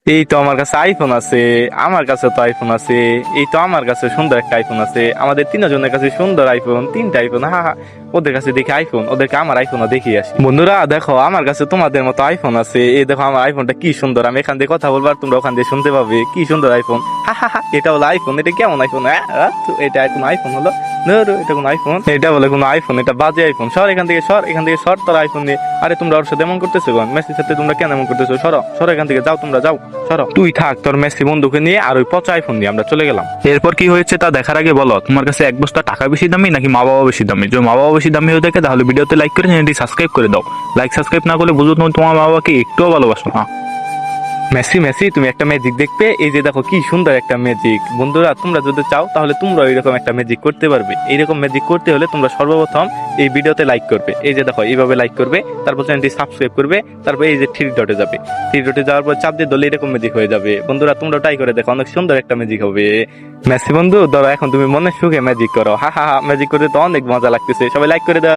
এই তো আমার কাছে আইফোন আছে, আমার কাছে তো আইফোন আছে। এই তো আমার কাছে সুন্দর একটা আইফোন আছে, আমাদের তিনজনের কাছে সুন্দর আইফোন, তিনটা আইফোন। হা হা, ওদের কাছে দেখি আইফোন, ওদেরকে আমার আইফোনও দেখিয়ে আসি। বন্ধুরা দেখো, আমার কাছে তোমাদের মতো আইফোন আছে। এই দেখো আমার আইফোনটা কি সুন্দর, আমি এখান দিয়ে কথা বলবো আর তোমরা ওখান দিয়ে শুনতে পাবে। কি সুন্দর আইফোন! হা হা হা, এটা হলো আইফোন। এটা কেমন আইফোন? এটা কোনো আইফোন হলো? ধুর, এটা কোনো আইফোন? এটা বলে কোনো আইফোন? এটা বাজে আইফোন। সর এখান থেকে, সর এখান থেকে, সর তোর আইফোন নিয়ে। আরে তোমরা ওর সাথে এমন করতেছো কেন? মেসির সাথে তোমরা কেন এমন করতেছো? সরো সরো এখান থেকে, যাও তোমরা যাও, সরো। তুই থাক তোর মেসি বন্ধুকে নিয়ে, আর ওই পচা আইফোন নিয়ে আমরা চলে গেলাম। এরপর কি হয়েছে তা দেখার আগে বলো, তোমার কাছে এক বস্তা টাকা বেশি দামি নাকি মা বাবা বেশি দামি? যদি মা বাবা বেশি দামি হয়ে থাকে তাহলে ভিডিওতে লাইক করে চ্যানেলটি সাবস্ক্রাইব করে দাও। লাইক সাবস্ক্রাইব না করলে বুঝো তুমি তোমার মা বাবাকে একটুও ভালোবাসো না। মেসি মেসি, তুমি একটা ম্যাজিক দেখবে? এই যে দেখো কি সুন্দর একটা ম্যাজিক। বন্ধুরা তোমরা যদি চাও তাহলে তোমরা এরকম একটা ম্যাজিক করতে পারবে। এইরকম ম্যাজিক করতে হলে তোমরা সর্বপ্রথম এই ভিডিওতে লাইক করবে। এই যে দেখো এইভাবে লাইক করবে, তারপর চ্যানেলটি সাবস্ক্রাইব করবে, তারপর এই যে থ্রি ডটে যাবে, থ্রি ডটে যাওয়ার পর চাপ দিয়ে ধরলে এরকম ম্যাজিক হয়ে যাবে। বন্ধুরা তোমরা ট্রাই করে দেখো, অনেক সুন্দর একটা ম্যাজিক হবে। মেসি বন্ধু ধরো, এখন তুমি মনের সুখে ম্যাজিক করো। হা হা হা, ম্যাজিক করতে তো অনেক মজা লাগতেছে। সবাই লাইক করে দাও।